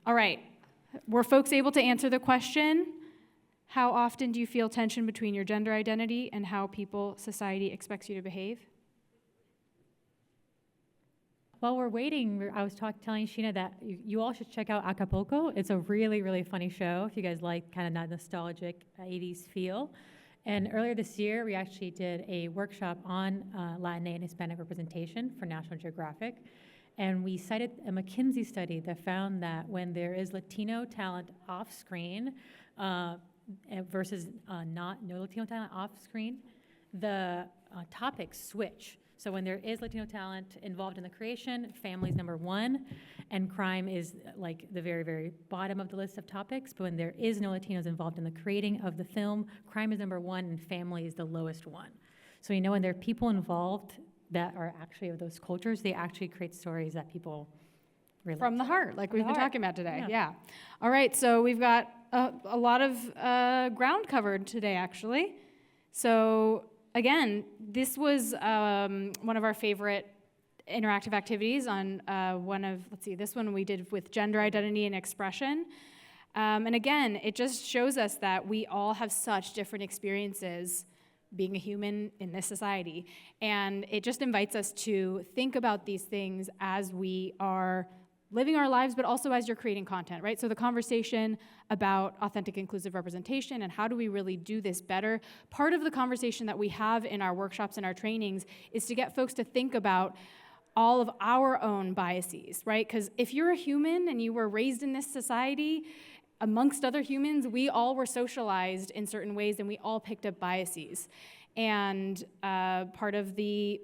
All right. Were folks able to answer the question? How often do you feel tension between your gender identity and how society expects you to behave? While we're waiting, I was telling Sheena that you all should check out Acapulco. It's a really, really funny show if you guys like kind of that nostalgic 80s feel. And earlier this year, we actually did a workshop on Latina and Hispanic representation for National Geographic. And we cited a McKinsey study that found that when there is Latino talent off screen versus no Latino talent off screen, the topics switch. So when there is Latino talent involved in the creation, family is number one, and crime is like the very, very bottom of the list of topics. But when there is no Latinos involved in the creating of the film, crime is number one, and family is the lowest one. So you know when there are people involved that are actually of those cultures, they actually create stories that people relate From the heart, like we've been talking about today. Yeah. All right, so we've got a lot of ground covered today, actually. So again, this was one of our favorite interactive activities on this one we did with gender identity and expression. And again, it just shows us that we all have such different experiences being a human in this society. And it just invites us to think about these things as we are living our lives, but also as you're creating content, right? So the conversation about authentic inclusive representation and how do we really do this better, part of the conversation that we have in our workshops and our trainings is to get folks to think about all of our own biases, right? Because if you're a human and you were raised in this society, amongst other humans, we all were socialized in certain ways and we all picked up biases. And part of the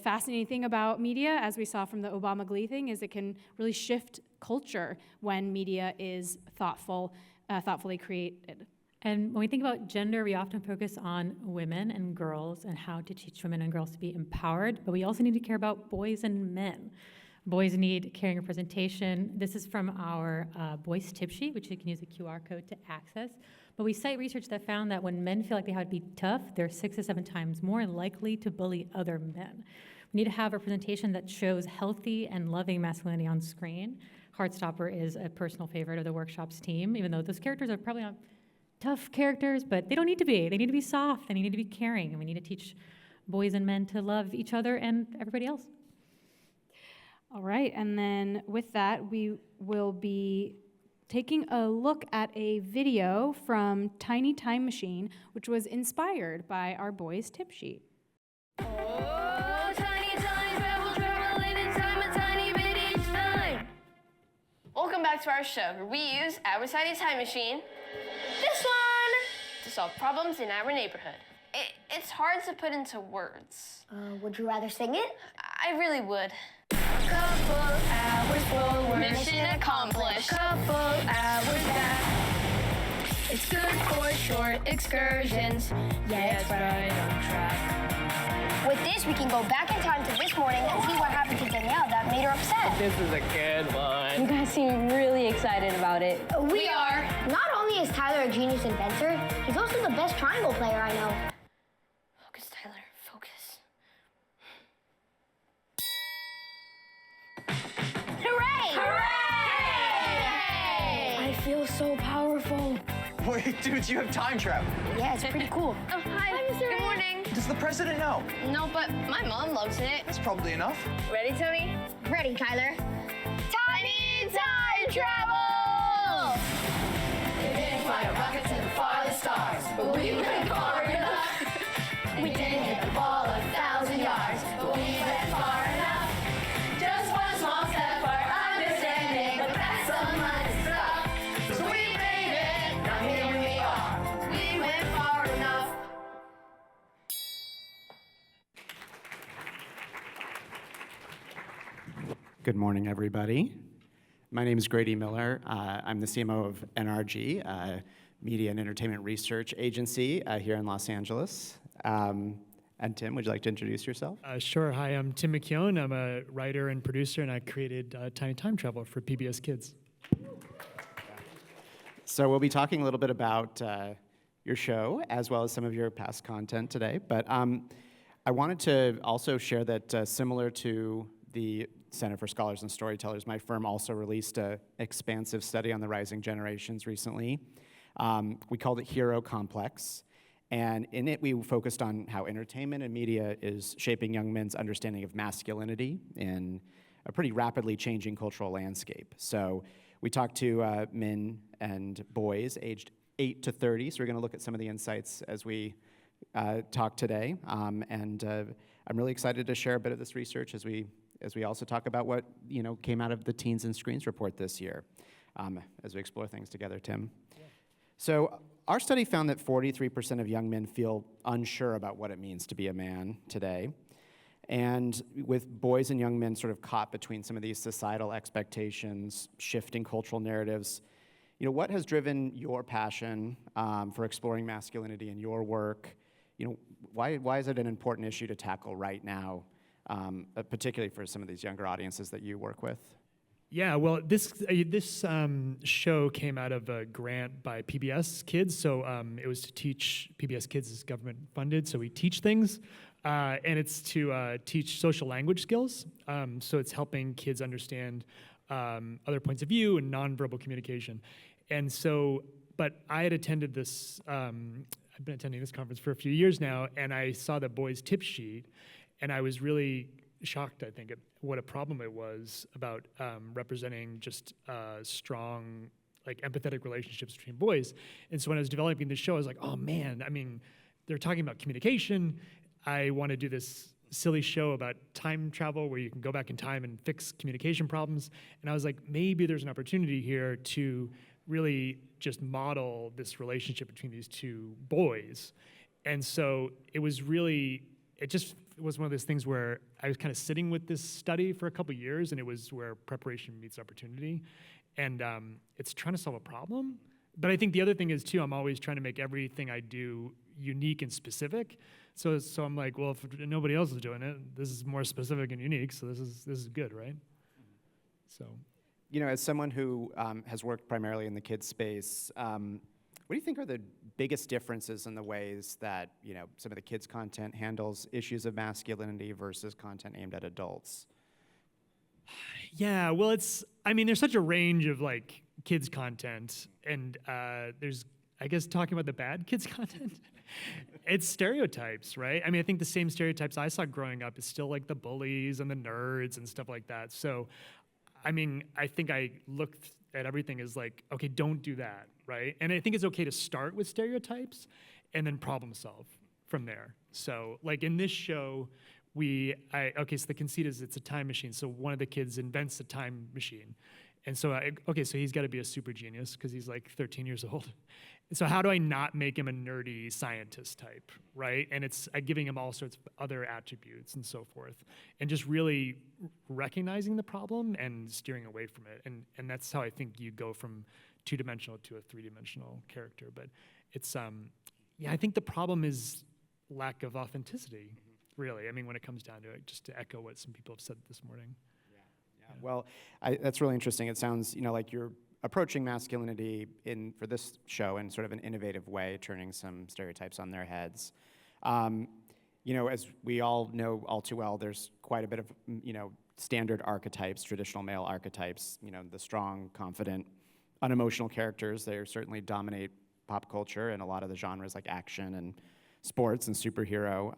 fascinating thing about media, as we saw from the Obama Glee thing, is it can really shift culture when media is thoughtfully created. And when we think about gender, we often focus on women and girls and how to teach women and girls to be empowered, but we also need to care about boys and men. Boys need caring representation. This is from our boys tip sheet, which you can use a QR code to access. But we cite research that found that when men feel like they have to be tough, they're 6 to 7 times more likely to bully other men. We need to have representation that shows healthy and loving masculinity on screen. Heartstopper is a personal favorite of the workshops team, even though those characters are probably not tough characters, but they don't need to be. They need to be soft, they need to be caring, and we need to teach boys and men to love each other and everybody else. All right, and then with that, we will be taking a look at a video from Tiny Time Machine, which was inspired by our boys tip sheet. Oh, tiny time, travel in time, a tiny bit each time. Welcome back to our show, where we use our tiny time machine, this one, to solve problems in our neighborhood. It's hard to put into words. Would you rather sing it? I really would. Couple hours forward, mission accomplished. Couple hours back. It's good for short excursions. Yeah, it's right on track. With this, we can go back in time to this morning and see what happened to Danielle that made her upset. This is a good one. You guys seem really excited about it. We are. Not only is Tyler a genius inventor, he's also the best triangle player I know. Focus, Tyler, focus. Hooray! Hooray! I feel so powerful. Wait, dude, you have time travel. Yeah, it's pretty cool. Oh, hi. Good morning. Does the president know? No, but my mom loves it. That's probably enough. Ready, Tony? Ready, Tyler? Tiny time travel! We didn't fly a rocket to the farthest stars, but we went far enough. We didn't hit the ball 1,000 yards, but we went far enough. Just one small step for understanding, but that's some minor stuff. So we made it, now here we are. We went far enough. Good morning, everybody. My name is Grady Miller. I'm the CMO of NRG, Media and Entertainment Research Agency here in Los Angeles. And Tim, would you like to introduce yourself? Sure. Hi, I'm Tim McKeon. I'm a writer and producer, and I created Tiny Time Travel for PBS Kids. So we'll be talking a little bit about your show, as well as some of your past content today. But I wanted to also share that similar to the Center for Scholars and Storytellers, my firm also released an expansive study on the rising generations recently. We called it Hero Complex. And in it, we focused on how entertainment and media is shaping young men's understanding of masculinity in a pretty rapidly changing cultural landscape. So we talked to men and boys aged 8 to 30. So we're going to look at some of the insights as we talk today. And I'm really excited to share a bit of this research as we also talk about what came out of the Teens and Screens report this year, as we explore things together, Tim. Yeah. So our study found that 43% of young men feel unsure about what it means to be a man today. And with boys and young men sort of caught between some of these societal expectations, shifting cultural narratives, what has driven your passion for exploring masculinity in your work? Why is it an important issue to tackle right now, particularly for some of these younger audiences that you work with? Yeah, well, this show came out of a grant by PBS Kids. So it was to teach. PBS Kids is government funded, so we teach things. And it's to teach social language skills. So it's helping kids understand other points of view and nonverbal communication. And so, but I had attended this, I've been attending this conference for a few years now, and I saw the boys' tip sheet, and I was really shocked, I think, at what a problem it was about representing just strong, like, empathetic relationships between boys. And so when I was developing this show, I was like, oh man, I mean, they're talking about communication. I want to do this silly show about time travel where you can go back in time and fix communication problems. And I was like, maybe there's an opportunity here to really just model this relationship between these two boys. And so it was really, it was one of those things where I was kind of sitting with this study for a couple years, and it was where preparation meets opportunity. And it's trying to solve a problem. But I think the other thing is, too, I'm always trying to make everything I do unique and specific. So I'm like, well, if nobody else is doing it, this is more specific and unique, so this is good, right? So, as someone who has worked primarily in the kids space, what do you think are the biggest differences in the ways that some of the kids' content handles issues of masculinity versus content aimed at adults? Yeah, well, there's such a range of like kids' content, and there's, I guess, talking about the bad kids' content. It's stereotypes, right? I mean, I think the same stereotypes I saw growing up is still like the bullies and the nerds and stuff like that. So, I mean, I think I looked at everything as like, okay, don't do that, right? And I think it's okay to start with stereotypes and then problem solve from there. So, like in this show, so the conceit is it's a time machine. So one of the kids invents a time machine. And so, so he's got to be a super genius because he's like 13 years old. So how do I not make him a nerdy scientist type, right? And it's giving him all sorts of other attributes and so forth. And just really recognizing the problem and steering away from it. And that's how I think you go from two-dimensional to a three-dimensional character. But it's, I think the problem is lack of authenticity, really. I mean, when it comes down to it, just to echo what some people have said this morning. Yeah. Well, that's really interesting. It sounds, like you're approaching masculinity for this show in sort of an innovative way, turning some stereotypes on their heads. As we all know all too well, there's quite a bit of, standard archetypes, traditional male archetypes, the strong, confident, unemotional characters. They certainly dominate pop culture and a lot of the genres like action and sports and superhero.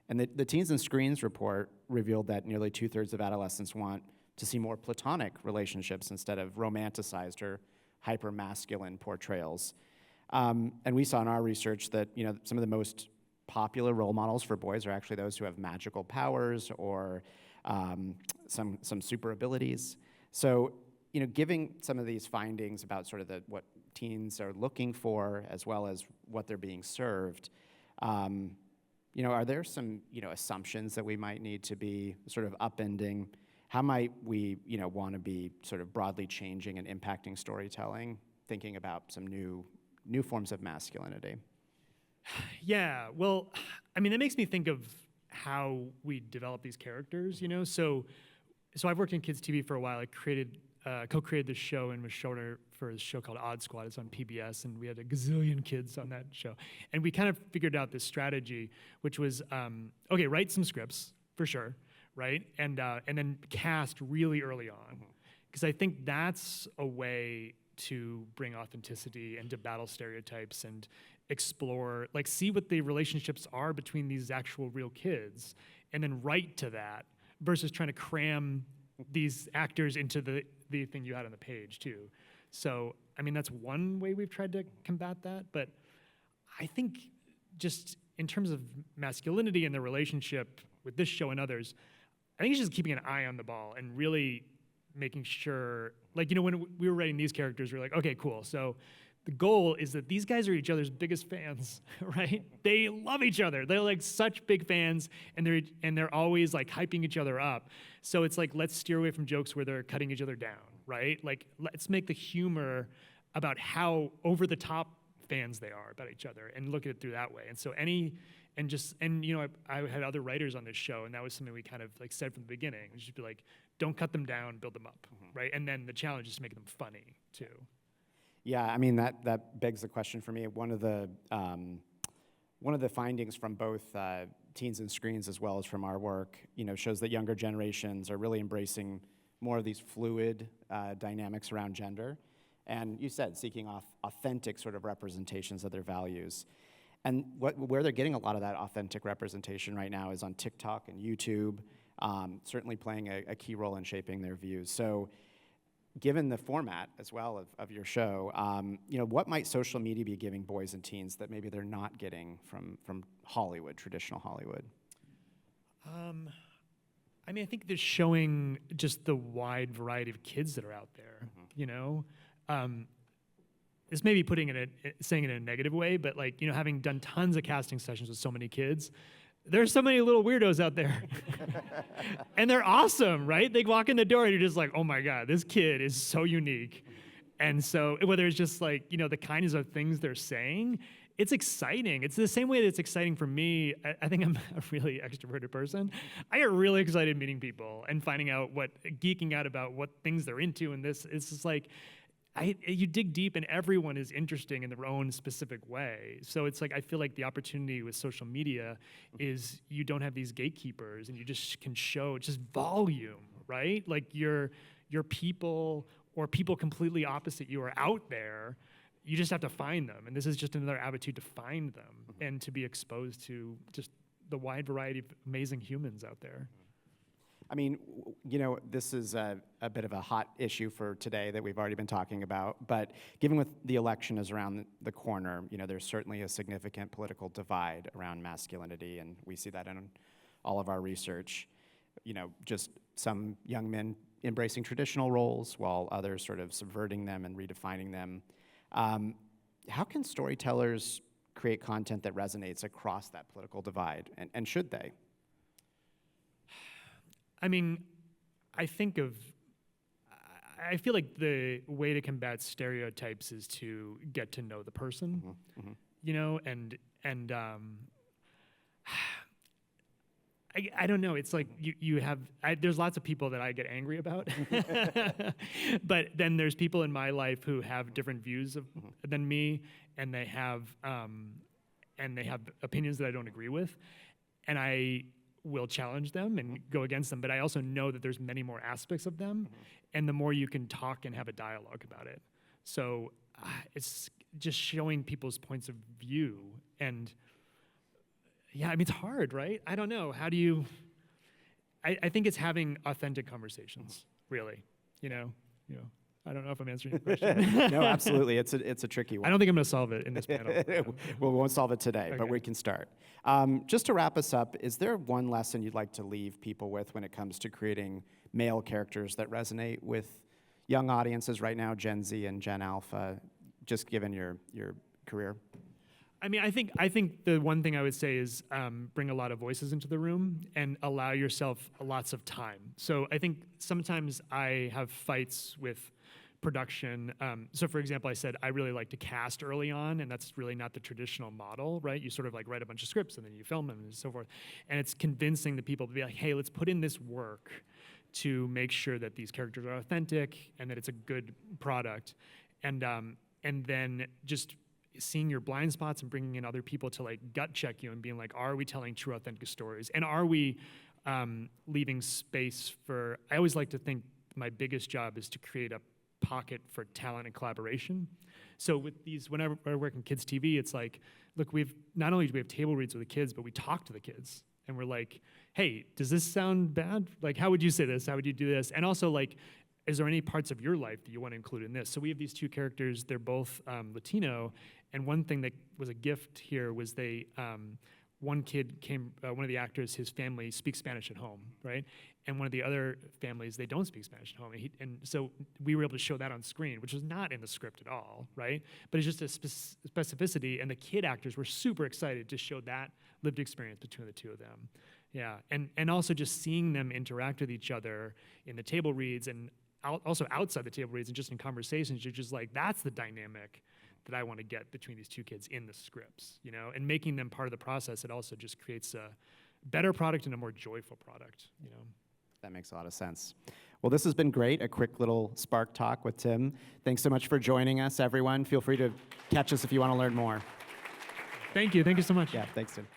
And the Teens and Screens report revealed that nearly 2/3 of adolescents want to see more platonic relationships instead of romanticized or hyper-masculine portrayals. And we saw in our research that some of the most popular role models for boys are actually those who have magical powers or some super abilities. So giving some of these findings about sort of what teens are looking for as well as what they're being served, are there some assumptions that we might need to be sort of upending? How might we, want to be sort of broadly changing and impacting storytelling, thinking about some new forms of masculinity? Yeah, well, I mean, that makes me think of how we develop these characters, So I've worked in kids TV for a while. I co-created this show and was showrunner for a show called Odd Squad. It's on PBS, and we had a gazillion kids on that show. And we kind of figured out this strategy, which was, write some scripts, for sure. right? And then cast really early on, because I think that's a way to bring authenticity and to battle stereotypes and explore, like, see what the relationships are between these actual real kids, and then write to that versus trying to cram these actors into the thing you had on the page too. So, I mean, that's one way we've tried to combat that, but I think just in terms of masculinity and the relationship with this show and others, I think it's just keeping an eye on the ball and really making sure, like, you know, when we were writing these characters, we were like, okay, cool. So the goal is that these guys are each other's biggest fans, right? They love each other. They're like such big fans, and they're always like hyping each other up. So it's like, let's steer away from jokes where they're cutting each other down, right? Like, let's make the humor about how over the top fans they are about each other, and look at it through that way. And so you know, I had other writers on this show, and that was something we kind of like said from the beginning. We just be like, don't cut them down, build them up, right? And then the challenge is to make them funny too. Yeah, I mean, that begs the question for me. One of the findings from both Teens and Screens, as well as from our work, you know, shows that younger generations are really embracing more of these fluid dynamics around gender. And you said seeking authentic sort of representations of their values. And where they're getting a lot of that authentic representation right now is on TikTok and YouTube, certainly playing a key role in shaping their views. So given the format as well of your show, you know, what might social media be giving boys and teens that maybe they're not getting from Hollywood, traditional Hollywood? I mean, I think they're showing just the wide variety of kids that are out there, you know? This may be saying it in a negative way, but like, you know, having done tons of casting sessions with so many kids, there's so many little weirdos out there. And they're awesome, right? They walk in the door and you're just like, oh my God, this kid is so unique. And so whether it's just like, you know, the kinds of things they're saying, it's exciting. It's the same way that it's exciting for me. I think I'm a really extroverted person. I get really excited meeting people and finding out geeking out about what things they're into, and this, it's just like, you dig deep, and everyone is interesting in their own specific way. So it's like, I feel like the opportunity with social media is you don't have these gatekeepers, and you just can show just volume, right? Like your people or people completely opposite you are out there. You just have to find them, and this is just another avenue to find them and to be exposed to just the wide variety of amazing humans out there. I mean, you know, this is a bit of a hot issue for today that we've already been talking about, but given with the election is around the corner, you know, there's certainly a significant political divide around masculinity, and we see that in all of our research. You know, just some young men embracing traditional roles while others sort of subverting them and redefining them. How can storytellers create content that resonates across that political divide, and should they? I mean, I feel like the way to combat stereotypes is to get to know the person, you know, and I don't know. It's like there's lots of people that I get angry about, but then there's people in my life who have different views than me, and they have opinions that I don't agree with, and I will challenge them and go against them. But I also know that there's many more aspects of them, and the more you can talk and have a dialogue about it. So it's just showing people's points of view. And yeah, I mean, it's hard, right? I don't know. How do you, I think it's having authentic conversations, really, you know. I don't know if I'm answering your question. No, absolutely. It's a tricky one. I don't think I'm going to solve it in this panel. Well, we won't solve it today, Okay. but we can start. Just to wrap us up, is there one lesson you'd like to leave people with when it comes to creating male characters that resonate with young audiences right now, Gen Z and Gen Alpha, just given your career? I mean, I think the one thing I would say is bring a lot of voices into the room and allow yourself lots of time. So I think sometimes I have fights with production. So for example, I said I really like to cast early on, and that's really not the traditional model, right? You sort of like write a bunch of scripts and then you film them and so forth. And it's convincing the people to be like, hey, let's put in this work to make sure that these characters are authentic and that it's a good product. And then just seeing your blind spots and bringing in other people to like gut check you and being like, are we telling true authentic stories? And are we leaving space for, I always like to think my biggest job is to create a pocket for talent and collaboration. So with these, whenever I work in kids TV, it's like, look, not only do we have table reads with the kids, but we talk to the kids. And we're like, hey, does this sound bad? Like, how would you say this? How would you do this? And also, like, is there any parts of your life that you want to include in this? So we have these two characters, they're both Latino, and one thing that was a gift here was one kid came, one of the actors, his family speaks Spanish at home, right? And one of the other families, they don't speak Spanish at home. And so we were able to show that on screen, which was not in the script at all, right? But it's just a specificity, and the kid actors were super excited to show that lived experience between the two of them. Yeah, and also just seeing them interact with each other in the table reads and also outside the table reads and just in conversations, you're just like, that's the dynamic that I want to get between these two kids in the scripts, you know, and making them part of the process, it also just creates a better product and a more joyful product, you know. That makes a lot of sense. Well, this has been great, a quick little spark talk with Tim. Thanks so much for joining us, everyone. Feel free to catch us if you want to learn more. Thank you so much. Yeah, thanks, Tim.